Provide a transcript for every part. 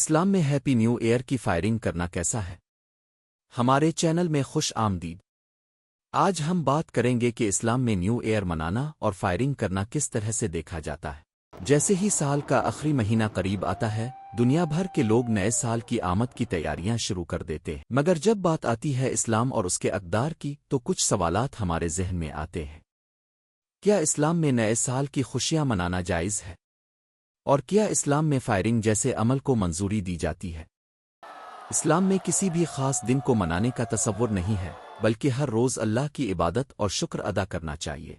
اسلام میں happy new year کی firing کرنا کیسا ہے؟ ہمارے چینل میں خوش آمدید۔ آج ہم بات کریں گے کہ اسلام میں نیو ایئر منانا اور فائرنگ کرنا کس طرح سے دیکھا جاتا ہے۔ جیسے ہی سال کا آخری مہینہ قریب آتا ہے، دنیا بھر کے لوگ نئے سال کی آمد کی تیاریاں شروع کر دیتے ہیں، مگر جب بات آتی ہے اسلام اور اس کے اقدار کی تو کچھ سوالات ہمارے ذہن میں آتے ہیں۔ کیا اسلام میں نئے سال کی خوشیاں منانا جائز ہے؟ اور کیا اسلام میں فائرنگ جیسے عمل کو منظوری دی جاتی ہے؟ اسلام میں کسی بھی خاص دن کو منانے کا تصور نہیں ہے، بلکہ ہر روز اللہ کی عبادت اور شکر ادا کرنا چاہیے۔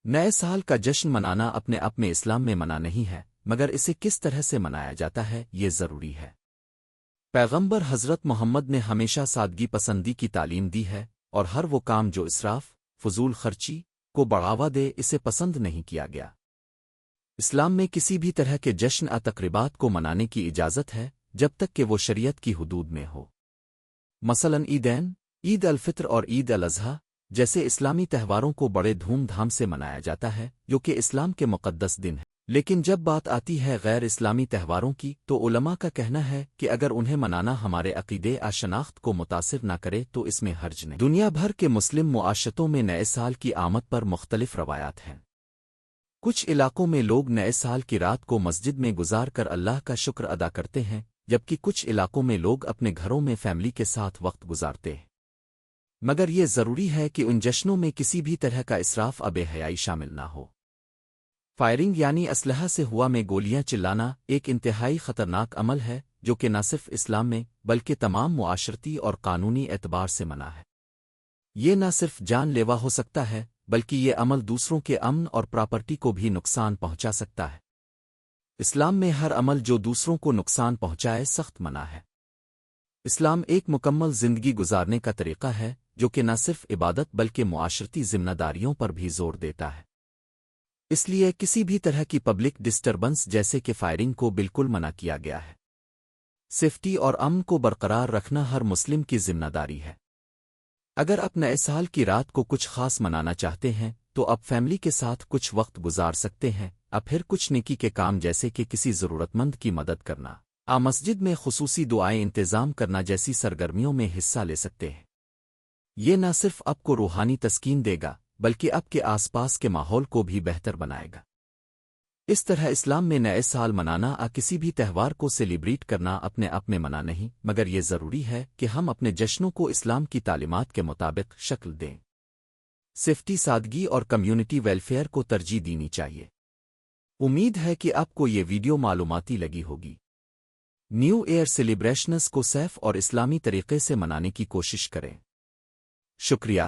نئے سال کا جشن منانا اپنے آپ میں اسلام میں منع نہیں ہے، مگر اسے کس طرح سے منایا جاتا ہے یہ ضروری ہے۔ پیغمبر حضرت محمد نے ہمیشہ سادگی پسندی کی تعلیم دی ہے، اور ہر وہ کام جو اسراف، فضول خرچی کو بڑھاوا دے اسے پسند نہیں کیا گیا۔ اسلام میں کسی بھی طرح کے جشن یا تقریبات کو منانے کی اجازت ہے جب تک کہ وہ شریعت کی حدود میں ہو۔ مثلاً عیدین، عید الفطر اور عید الاضحیٰ جیسے اسلامی تہواروں کو بڑے دھوم دھام سے منایا جاتا ہے، جو کہ اسلام کے مقدس دن ہے۔ لیکن جب بات آتی ہے غیر اسلامی تہواروں کی تو علماء کا کہنا ہے کہ اگر انہیں منانا ہمارے عقیدے یا شناخت کو متاثر نہ کرے تو اس میں حرج نہیں۔ دنیا بھر کے مسلم معاشرتوں میں نئے سال کی آمد پر مختلف روایات ہیں۔ کچھ علاقوں میں لوگ نئے سال کی رات کو مسجد میں گزار کر اللہ کا شکر ادا کرتے ہیں، جبکہ کچھ علاقوں میں لوگ اپنے گھروں میں فیملی کے ساتھ وقت گزارتے ہیں۔ مگر یہ ضروری ہے کہ ان جشنوں میں کسی بھی طرح کا اسراف یا بے حیائی شامل نہ ہو۔ فائرنگ یعنی اسلحہ سے ہوا میں گولیاں چلانا ایک انتہائی خطرناک عمل ہے جو کہ نہ صرف اسلام میں بلکہ تمام معاشرتی اور قانونی اعتبار سے منع ہے۔ یہ نہ صرف جان لیوا ہو سکتا ہے بلکہ یہ عمل دوسروں کے امن اور پراپرٹی کو بھی نقصان پہنچا سکتا ہے۔ اسلام میں ہر عمل جو دوسروں کو نقصان پہنچائے سخت منع ہے۔ اسلام ایک مکمل زندگی گزارنے کا طریقہ ہے جو کہ نہ صرف عبادت بلکہ معاشرتی ذمہ داریوں پر بھی زور دیتا ہے۔ اس لیے کسی بھی طرح کی پبلک ڈسٹربنس جیسے کہ فائرنگ کو بالکل منع کیا گیا ہے۔ سیفٹی اور امن کو برقرار رکھنا ہر مسلم کی ذمہ داری ہے۔ اگر آپ نئے سال کی رات کو کچھ خاص منانا چاہتے ہیں تو آپ فیملی کے ساتھ کچھ وقت گزار سکتے ہیں، پھر کچھ نیکی کے کام جیسے کہ کسی ضرورت مند کی مدد کرنا، مسجد میں خصوصی دعائیں انتظام کرنا جیسی سرگرمیوں میں حصہ لے سکتے ہیں۔ یہ نہ صرف آپ کو روحانی تسکین دے گا بلکہ آپ کے آس پاس کے ماحول کو بھی بہتر بنائے گا۔ اس طرح اسلام میں نئے سال منانا کسی بھی تہوار کو سیلیبریٹ کرنا اپنے آپ میں منع نہیں، مگر یہ ضروری ہے کہ ہم اپنے جشنوں کو اسلام کی تعلیمات کے مطابق شکل دیں۔ سیفٹی، سادگی اور کمیونٹی ویلفیئر کو ترجیح دینی چاہیے۔ امید ہے کہ آپ کو یہ ویڈیو معلوماتی لگی ہوگی۔ نیو ایئر سیلیبریشنز کو سیف اور اسلامی طریقے سے منانے کی کوشش کریں۔ شکریہ۔